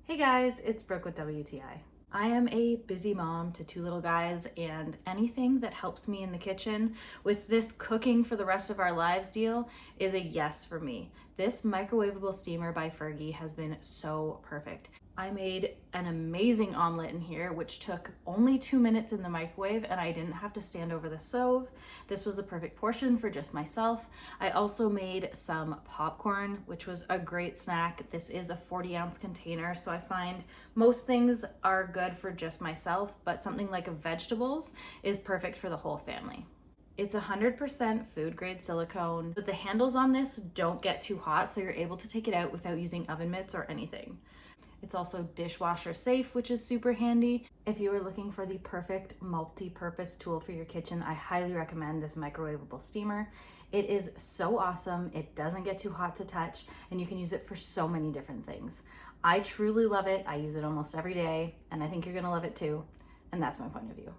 Hey guys, it's Brooke with WTI. I am a busy mom to two little guys, and anything that helps me in the kitchen with this cooking for the rest of our lives deal is a yes for me. This microwavable steamer by FIRGI has been so perfect. I made an amazing omelet in here, which took only 2 minutes in the microwave, and I didn't have to stand over the stove. This was the perfect portion for just myself. I also made some popcorn, which was a great snack. This is a 40-ounce container, so I find most things are good for just myself, but something like vegetables is perfect for the whole family. It's 100% food grade silicone, but the handles on this don't get too hot, so you're able to take it out without using oven mitts or anything. It's also dishwasher safe, which is super handy. If you are looking for the perfect multi-purpose tool for your kitchen, I highly recommend this microwavable steamer. It is so awesome. It doesn't get too hot to touch, and you can use it for so many different things. I truly love it. I use it almost every day, and I think you're gonna love it too. And that's my point of view.